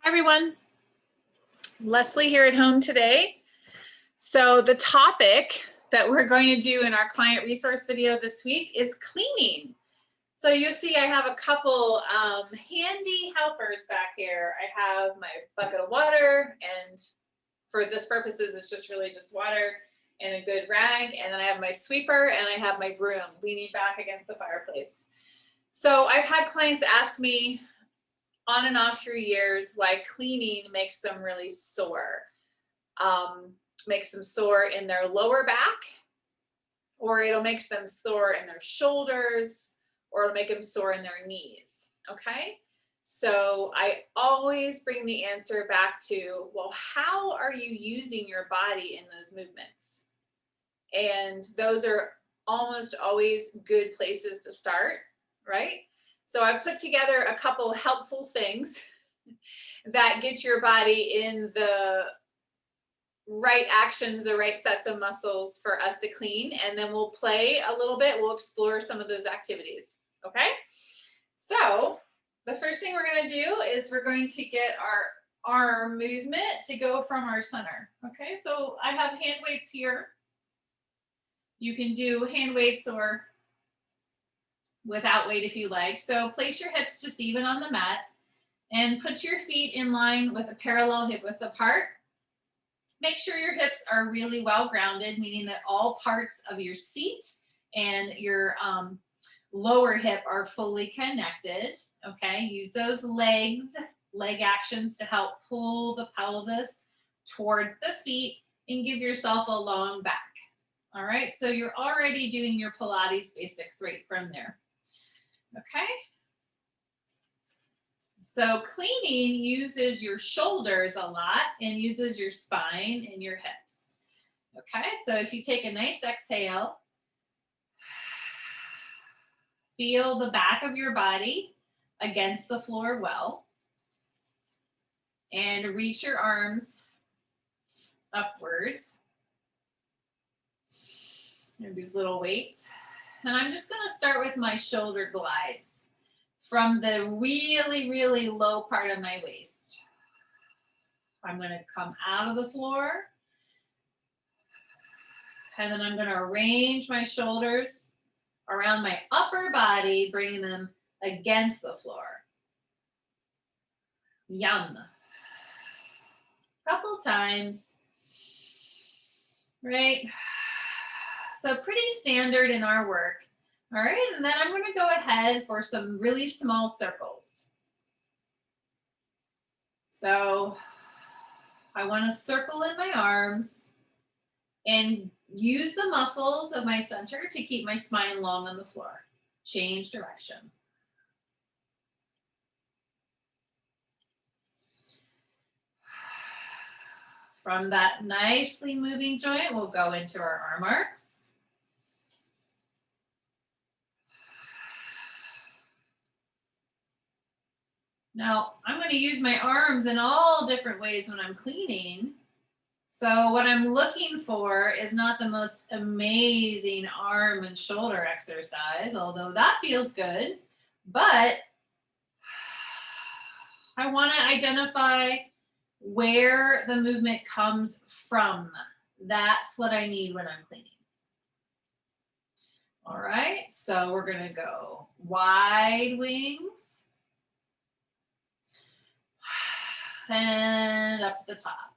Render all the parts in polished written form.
Hi everyone, Leslie here at home today. So the topic that we're going to do in our client resource video this week is cleaning. So you see I have a couple handy helpers back here. I have my bucket of water, and for this purposes it's just really just water and a good rag, and then I have my sweeper and I have my broom leaning back against the fireplace. So I've had clients ask me on and off through years why cleaning makes them really sore. Makes them sore in their lower back, or it'll make them sore in their shoulders, or it'll make them sore in their knees. Okay, so I always bring the answer back to, well, how are you using your body in those movements? And those are almost always good places to start, right? So I've put together a couple helpful things that get your body in the right actions, the right sets of muscles for us to clean. And then we'll play a little bit. We'll explore some of those activities. Okay. So the first thing we're going to do is we're going to get our arm movement to go from our center. Okay. So I have hand weights here. You can do hand weights or without weight if you like. So place your hips just even on the mat and put your feet in line with a parallel hip width apart. Make sure your hips are really well grounded, meaning that all parts of your seat and your lower hip are fully connected. Okay, use those leg actions to help pull the pelvis towards the feet and give yourself a long back. All right, so you're already doing your Pilates basics right from there. Okay. So cleaning uses your shoulders a lot and uses your spine and your hips. Okay, so if you take a nice exhale, feel the back of your body against the floor well, and reach your arms upwards. And these little weights. And I'm just going to start with my shoulder glides from the really, really low part of my waist. I'm going to come out of the floor. And then I'm going to arrange my shoulders around my upper body, bringing them against the floor. Yum. Couple times. Right? So pretty standard in our work. All right, and then I'm going to go ahead for some really small circles. So I want to circle in my arms and use the muscles of my center to keep my spine long on the floor. Change direction. From that nicely moving joint, we'll go into our arm arcs. Now, I'm going to use my arms in all different ways when I'm cleaning. So what I'm looking for is not the most amazing arm and shoulder exercise, although that feels good, but I want to identify where the movement comes from. That's what I need when I'm cleaning. All right, so we're going to go wide wings. And up at the top.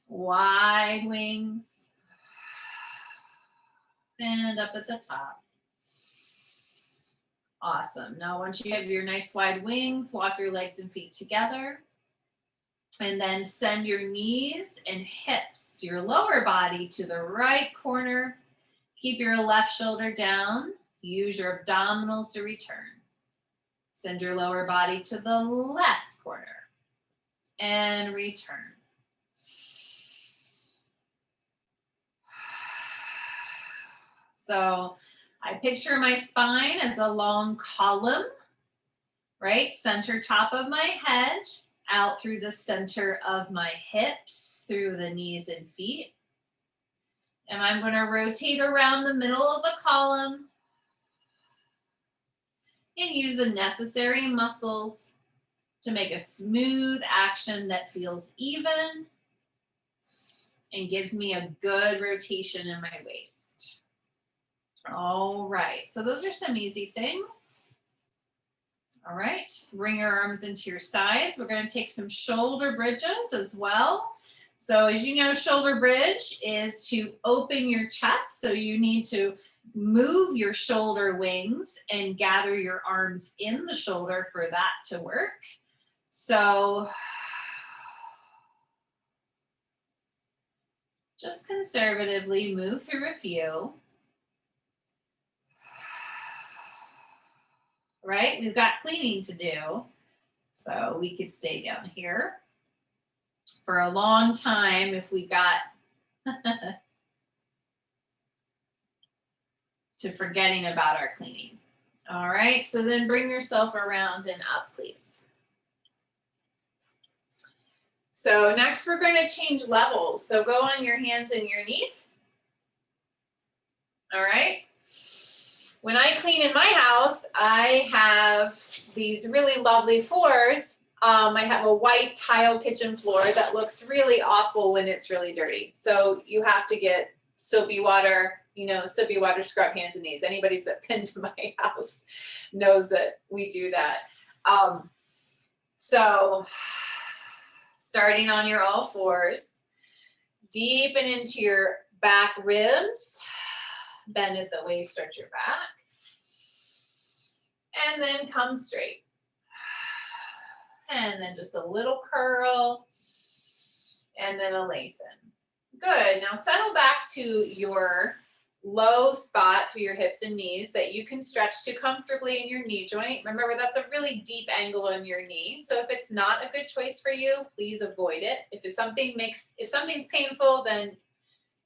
Wide wings. And up at the top. Awesome. Now, once you have your nice wide wings, walk your legs and feet together. And then send your knees and hips, your lower body to the right corner. Keep your left shoulder down. Use your abdominals to return. Send your lower body to the left corner and return. So I picture my spine as a long column, right? Center top of my head, out through the center of my hips, through the knees and feet. And I'm going to rotate around the middle of the column and use the necessary muscles to make a smooth action that feels even and gives me a good rotation in my waist. All right, so those are some easy things. All right, bring your arms into your sides. We're going to take some shoulder bridges as well. So as you know, shoulder bridge is to open your chest. So you need to move your shoulder wings and gather your arms in the shoulder for that to work. So just conservatively move through a few. Right? We've got cleaning to do. So we could stay down here for a long time if we got to forgetting about our cleaning. All right, so then bring yourself around and up, please. So next we're going to change levels. So go on your hands and your knees. All right. When I clean in my house, I have these really lovely floors. I have a white tile kitchen floor that looks really awful when it's really dirty. So you have to get soapy water, soapy water scrub hands and knees. Anybody that's been to my house knows that we do that. So starting on your all fours, deepen into your back ribs, bend at the waist, stretch your back, and then come straight. And then just a little curl, and then a lengthen. Good, now settle back to your low spot through your hips and knees that you can stretch to comfortably in your knee joint. Remember, that's a really deep angle in your knee. So if it's not a good choice for you, please avoid it. If something's painful, then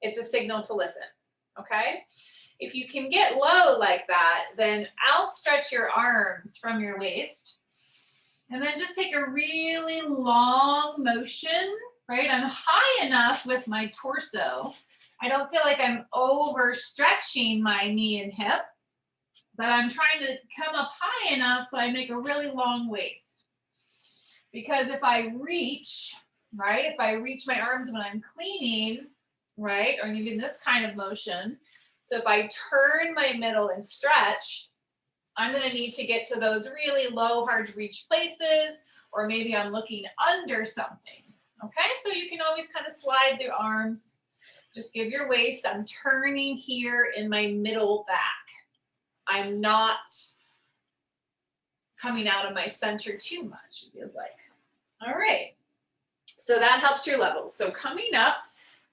it's a signal to listen, okay? If you can get low like that, then outstretch your arms from your waist. And then just take a really long motion, right? I'm high enough with my torso. I don't feel like I'm overstretching my knee and hip, but I'm trying to come up high enough so I make a really long waist. Because if I reach, right, if I reach my arms when I'm cleaning, right, or even this kind of motion, so if I turn my middle and stretch, I'm going to need to get to those really low, hard to reach places, or maybe I'm looking under something. Okay, so you can always kind of slide the arms. Just give your waist. I'm turning here in my middle back. I'm not coming out of my center too much, it feels like. All right, so that helps your levels. So coming up,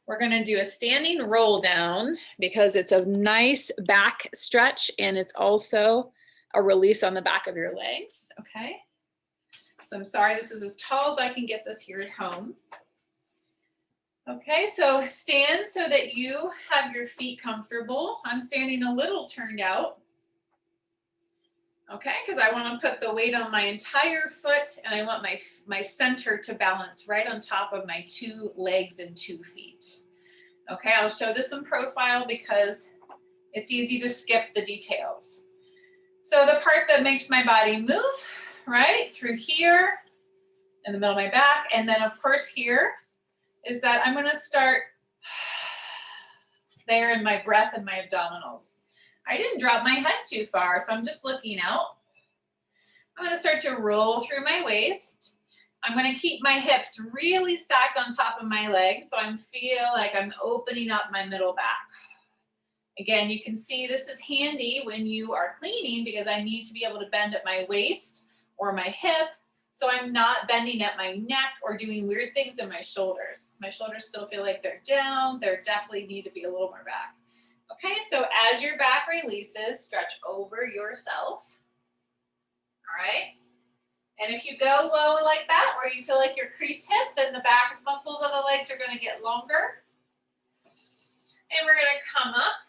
we're going to do a standing roll down because it's a nice back stretch and it's also a release on the back of your legs, okay? So I'm sorry, this is as tall as I can get this here at home. Okay, so stand so that you have your feet comfortable. I'm standing a little turned out, okay, because I want to put the weight on my entire foot and I want my center to balance right on top of my 2 legs and 2 feet. Okay, I'll show this in profile because it's easy to skip the details. So the part that makes my body move, right, through here, in the middle of my back, and then of course here, is that I'm gonna start there in my breath and my abdominals. I didn't drop my head too far, so I'm just looking out. I'm gonna start to roll through my waist. I'm gonna keep my hips really stacked on top of my legs, so I feel like I'm opening up my middle back. Again, you can see this is handy when you are cleaning because I need to be able to bend at my waist or my hip, so I'm not bending at my neck or doing weird things in my shoulders. My shoulders still feel like they're down. They definitely need to be a little more back. Okay, so as your back releases, stretch over yourself. All right. And if you go low like that, where you feel like your creased hip, then the back muscles of the legs are going to get longer. And we're going to come up.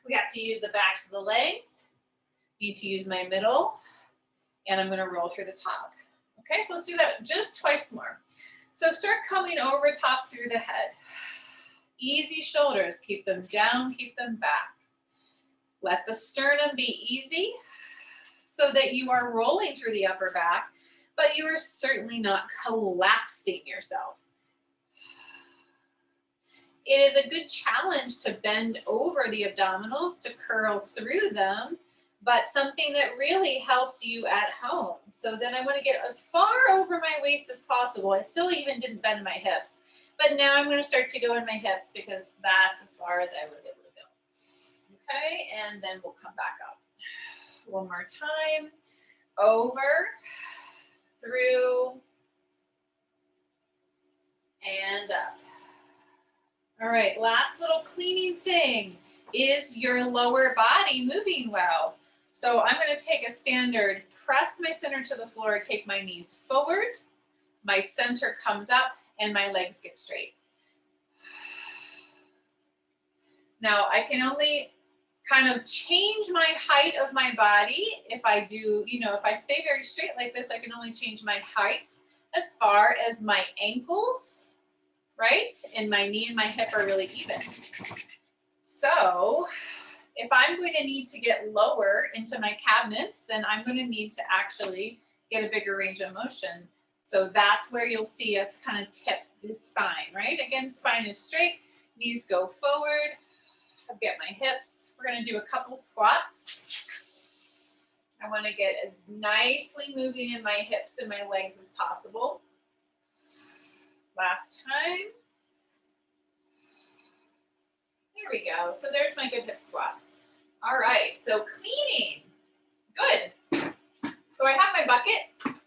We have to use the backs of the legs. Need to use my middle. And I'm going to roll through the top. Okay, so let's do that just twice more. So start coming over top through the head. Easy shoulders. Keep them down, keep them back. Let the sternum be easy so that you are rolling through the upper back. but you are certainly not collapsing yourself. It is a good challenge to bend over the abdominals, to curl through them, but something that really helps you at home. So then I want to get as far over my waist as possible. I still even didn't bend my hips, but now I'm going to start to go in my hips because that's as far as I was able to go. Okay, and then we'll come back up. One more time. Over, through, and up. All right, last little cleaning thing. Is your lower body moving well? So I'm going to take a standard, press my center to the floor, take my knees forward, my center comes up, and my legs get straight. Now I can only kind of change my height of my body. If I do, if I stay very straight like this, I can only change my height as far as my ankles, right? And my knee and my hip are really even. So if I'm going to need to get lower into my cabinets, then I'm going to need to actually get a bigger range of motion. So that's where you'll see us kind of tip the spine, right? Again, spine is straight, knees go forward. I'll get my hips. We're going to do a couple squats. I want to get as nicely moving in my hips and my legs as possible. Last time. There we go. So there's my good hip squat. All right, so cleaning. Good. So I have my bucket.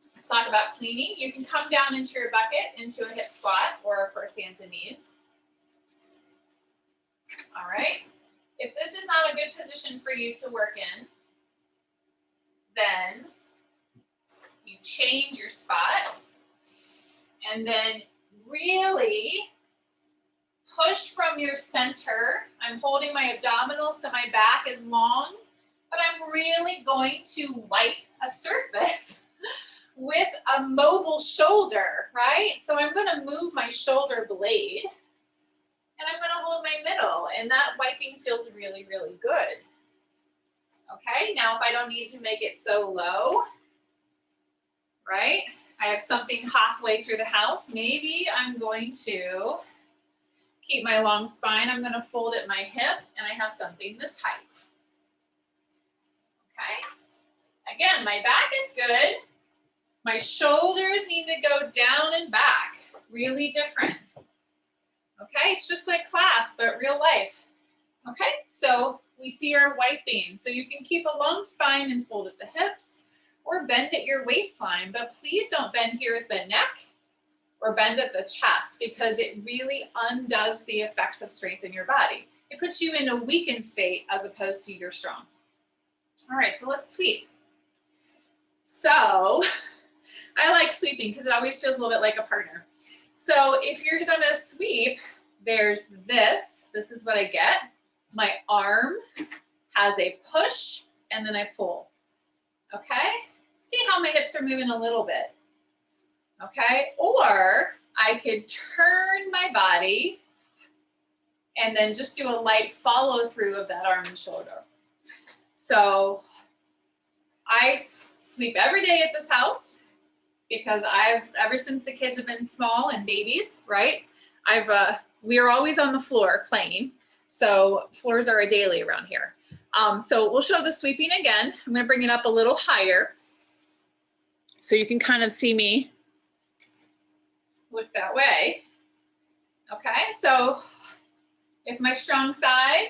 Let's talk about cleaning. You can come down into your bucket into a hip squat or of course hands and knees. All right. If this is not a good position for you to work in, then you change your spot and then really push from your center. I'm holding my abdominals so my back is long, but I'm really going to wipe a surface with a mobile shoulder, right? So I'm going to move my shoulder blade and I'm going to hold my middle, and that wiping feels really, really good. Okay, now if I don't need to make it so low, right? I have something halfway through the house. Maybe I'm going to keep my long spine. I'm going to fold at my hip, and I have something this height. Okay. Again, my back is good. My shoulders need to go down and back. Really different. Okay, it's just like class, but real life. Okay, so we see our wiping. So you can keep a long spine and fold at the hips or bend at your waistline, but please don't bend here at the neck or bend at the chest because it really undoes the effects of strength in your body. It puts you in a weakened state as opposed to you're strong. All right, so let's sweep. So I like sweeping because it always feels a little bit like a partner. So if you're gonna sweep, there's this. This is what I get. My arm has a push and then I pull. Okay? See how my hips are moving a little bit. Okay? Or I could turn my body and then just do a light follow through of that arm and shoulder. So I sweep every day at this house because ever since the kids have been small and babies, right? We are always on the floor playing. So floors are a daily around here. So we'll show the sweeping again. I'm gonna bring it up a little higher so you can kind of see me look that way. Okay, so if my strong side,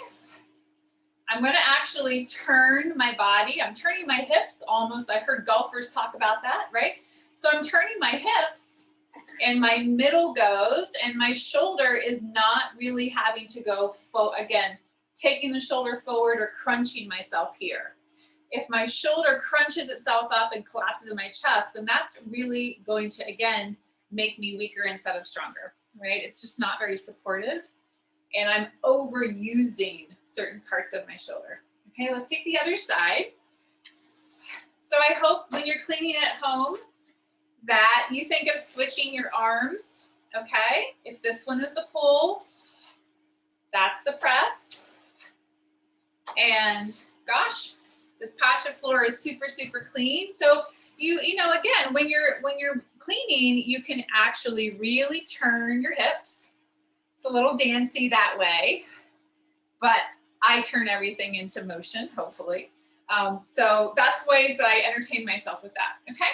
I'm gonna actually turn my body. I'm turning my hips almost. I've heard golfers talk about that, right? So I'm turning my hips and my middle goes and my shoulder is not really having to go, again, taking the shoulder forward or crunching myself here. If my shoulder crunches itself up and collapses in my chest, then that's really going to, again, make me weaker instead of stronger, right? It's just not very supportive. And I'm overusing certain parts of my shoulder. Okay, let's take the other side. So I hope when you're cleaning at home that you think of switching your arms, okay? If this one is the pull, that's the press. And gosh, this patch of floor is super, super clean. So you know, again, when you're cleaning, you can actually really turn your hips. It's a little dancey that way, but I turn everything into motion, hopefully. So that's ways that I entertain myself with that, okay?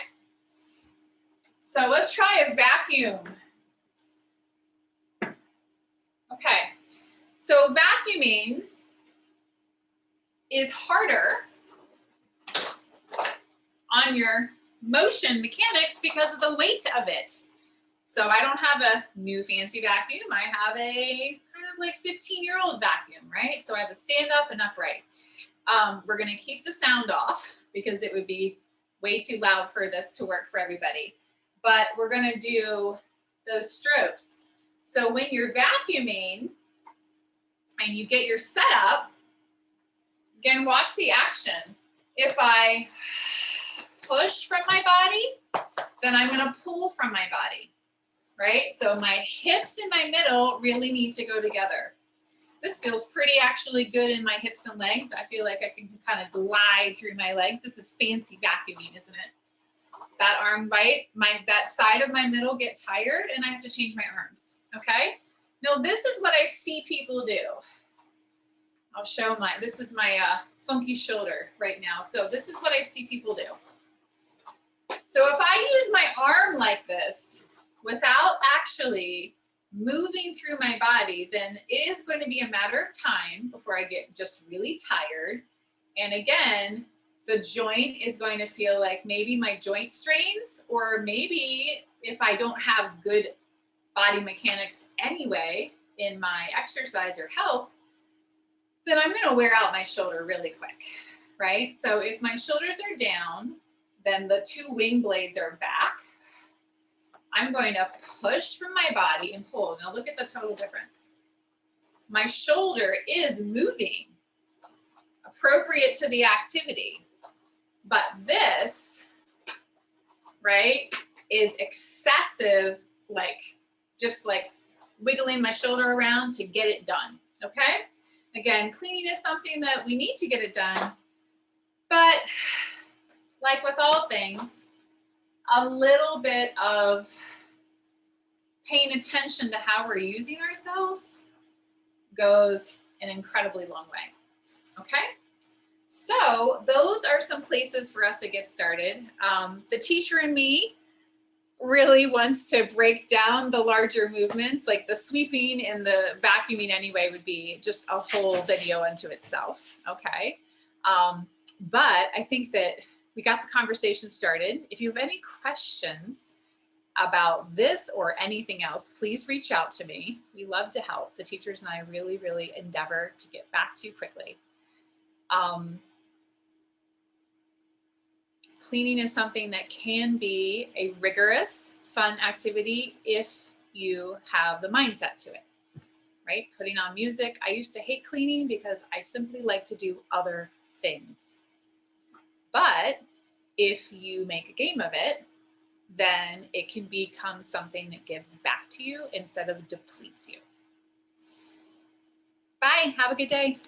So let's try a vacuum. Okay, so vacuuming is harder on your motion mechanics because of the weight of it. So I don't have a new fancy vacuum. I have a kind of like 15-year-old vacuum, right? So I have a stand up and upright. We're gonna keep the sound off because it would be way too loud for this to work for everybody. But we're gonna do those strokes. So when you're vacuuming and you get your setup, again, watch the action. If I push from my body, then I'm gonna pull from my body, right? So my hips and my middle really need to go together. This feels pretty actually good in my hips and legs. I feel like I can kind of glide through my legs. This is fancy vacuuming, isn't it? That arm bite, that side of my middle get tired and I have to change my arms, okay? Now this is what I see people do. I'll show this is my funky shoulder right now. So this is what I see people do. So if I use my arm like this without actually moving through my body, then it is going to be a matter of time before I get just really tired. And again, the joint is going to feel like maybe my joint strains, or maybe if I don't have good body mechanics anyway in my exercise or health, then I'm going to wear out my shoulder really quick, right? So if my shoulders are down, then the two wing blades are back. I'm going to push from my body and pull. Now look at the total difference. My shoulder is moving appropriate to the activity, but this, right, is excessive, like just like wiggling my shoulder around to get it done, okay? Again, cleaning is something that we need to get it done, but like with all things, a little bit of paying attention to how we're using ourselves goes an incredibly long way, okay? So those are some places for us to get started. The teacher in me really wants to break down the larger movements, like the sweeping and the vacuuming anyway would be just a whole video unto itself, okay? But I think that we got the conversation started. If you have any questions about this or anything else, please reach out to me. We love to help. The teachers and I really, really endeavor to get back to you quickly. Cleaning is something that can be a rigorous, fun activity if you have the mindset to it, right? Putting on music. I used to hate cleaning because I simply like to do other things. But if you make a game of it, then it can become something that gives back to you instead of depletes you. Bye, have a good day.